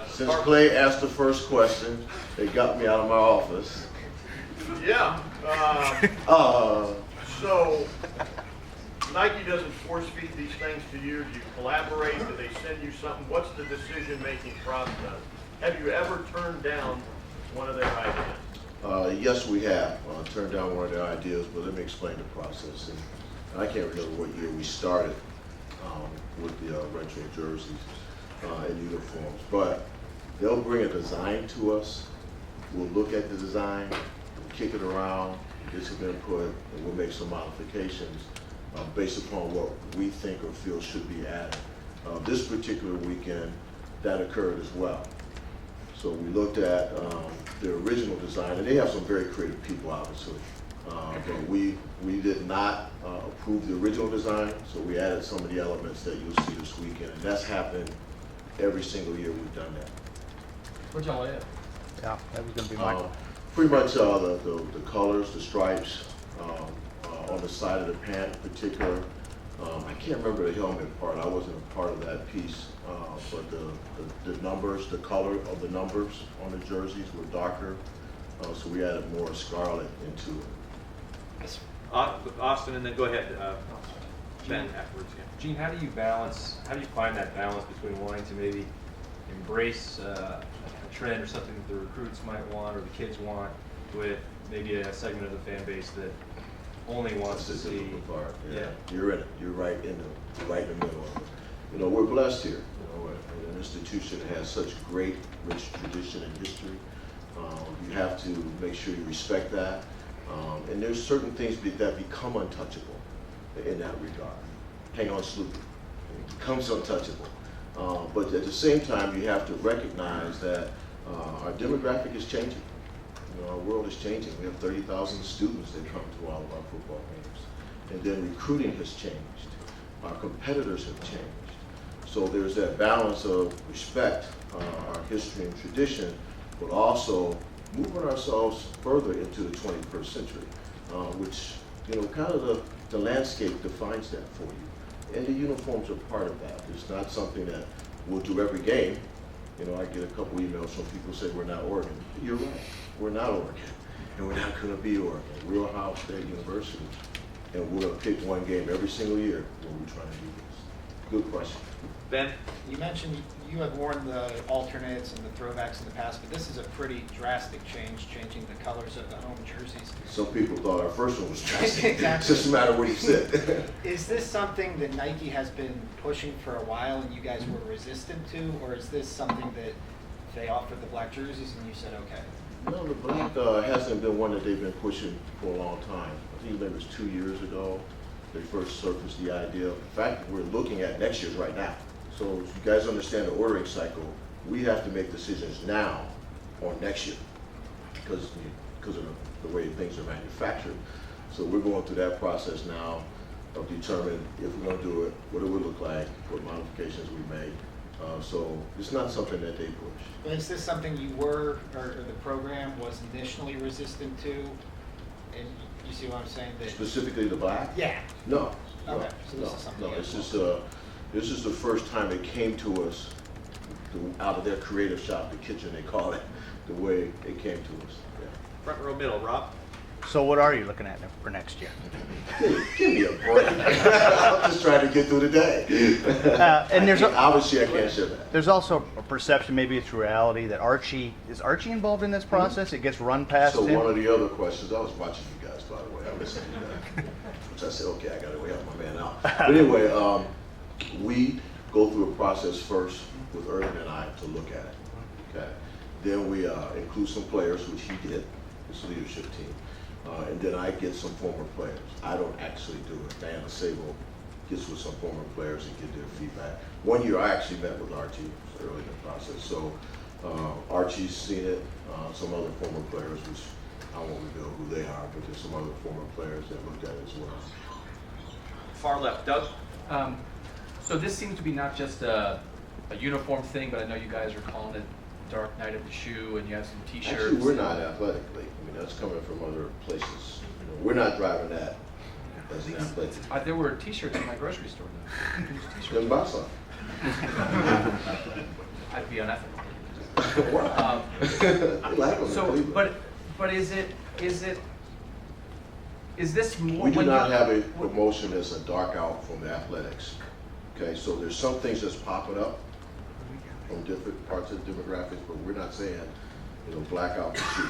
Since Clay asked the first question, they got me out of my office. Yeah. Uh, So Nike doesn't force feed these things to you. Do you collaborate? Do they send you something? What's the decision-making process? Have you ever turned down one of their ideas? yes, we have turned down one of their ideas, but let me explain the process. And I can't remember what year we started with the retro jerseys and uniforms, but they'll bring a design to us. We'll look at the design, we'll kick it around, get some input, and we'll make some modifications based upon what we think or feel should be added. This particular weekend, that occurred as well. So we looked at the original design, and they have some very creative people, obviously. But we did not approve the original design, so we added some of the elements that you'll see this weekend, and that's happened every single year we've done that. What'd y'all add? Yeah, that was going to be my Pretty much the colors, the stripes, on the side of the pant in particular. I can't remember the helmet part. I wasn't a part of that piece, but the numbers, the color of the numbers on the jerseys were darker, so we added more scarlet into it. Austin, and then go ahead, Ben afterwards. Yeah. Gene, how do you find that balance between wanting to maybe embrace a trend or something that the recruits might want or the kids want with maybe a segment of the fan base that only wants to see? Yeah, you're in it. You're right in the middle of it. You know, we're blessed here. You know, an institution that has such great, rich tradition and history. You have to make sure you respect that. And there's certain things that become untouchable in that regard. Hang on, Sloopy. It becomes untouchable. But at the same time, you have to recognize that our demographic is changing. You know, our world is changing. We have 30,000 students that come to all of our football games. And then recruiting has changed. Our competitors have changed. So there's that balance of respect, our history and tradition, but also moving ourselves further into the 21st century, which, you know, kind of the landscape defines that for you. And the uniforms are part of that. It's not something that we'll do every game. You know, I get a couple emails from people who say we're not Oregon. You're right, we're not Oregon, and we're not going to be Oregon. We're Ohio State University, and we're going to pick one game every single year when we're trying to do this. Good question. Ben? You mentioned you have worn the alternates and the throwbacks in the past, but this is a pretty drastic change, changing the colors of the home jerseys. Some people thought our first one was drastic. Exactly. It's just a matter of what you said. Is this something that Nike has been pushing for a while and you guys were resistant to, or is this something that they offered the black jerseys and you said okay? No, the black hasn't been one that they've been pushing for a long time. I think maybe it was 2 years ago they first surfaced the idea. In fact, we're looking at next year's right now. So if you guys understand the ordering cycle, we have to make decisions now on next year because of the way things are manufactured. So we're going through that process now of determining if we're going to do it, what it would look like, what modifications we make. So it's not something that they push. But is this something you were, or the program was initially resistant to? And you see what I'm saying? That Specifically the black? Yeah. No. Okay. So this is something It's else. just this is the first time it came to us out of their creative shop, the kitchen they call it, the way it came to us. Yeah. Front row middle, Rob? So what are you looking at for next year? Give me a break. I'm just trying to get through the day. And obviously I can't share that. there's also a perception, maybe it's reality, that Archie involved in this process? It gets run past So him? one of the other questions, I was watching you guys, by the way. I listened to that. Which I said, okay, I got to help my man out. But anyway, we go through a process first with Erwin and I to look at it. Okay. Then we include some players, which he did, his leadership team. And then I get some former players. I don't actually do it. Diana Sable gets with some former players and get their feedback. One year I actually met with Archie early in the process. So Archie's seen it, some other former players, which I won't reveal who they are, but there's some other former players that looked at it as well. Far left, Doug? So this seems to be not just a uniform thing, but I know you guys are calling it Dark Night of the Shoe, and you have some T-shirts. Actually, we're not athletically. I mean, that's coming from other places. You know, we're not driving that as an athletic. There were T-shirts in my grocery store, though. Then buy some. I'd be unethical. Wow. I like them in So, Cleveland. but is this more? We do when not you- have a promotion that's a dark out from the athletics. Okay, so there's some things that's popping up from different parts of the demographics, but we're not saying, blackout the shoe.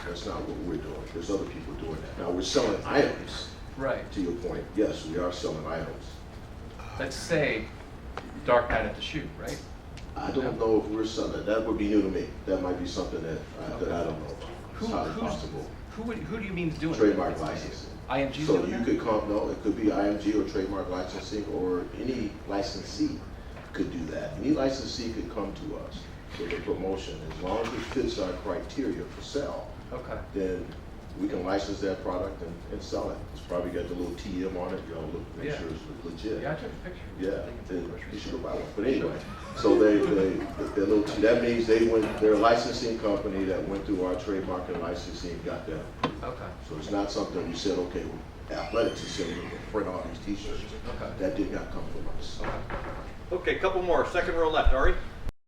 That's not what we're doing. There's other people doing that. Now, we're selling items, Right. to your point. Yes, we are selling items. Let's say Dark Night at the Shoe, right? I don't know if we're selling that. That would be new to me. That might be something that I don't know about. It's highly possible. Who do you mean is doing it? Trademark licensing. IMG's So doing you that? could come, no, it could be IMG or trademark licensing, or any licensee could do that. Any licensee could come to us with a promotion, as long as it fits our criteria for sale, Okay. then we can license that product and sell it. It's probably got the little TM on it, make Yeah. sure it's legit. Yeah, I took a picture. Yeah, I think it's in the then grocery you should store. go buy one. But anyway, so their little, that means they're a licensing company that went through our trademark and licensing and got them. Okay. So it's not something we said, okay, well, athletics is saying we can print all these t-shirts. Okay. That did not come from us. Okay. Okay, couple more. Second row left. Ari?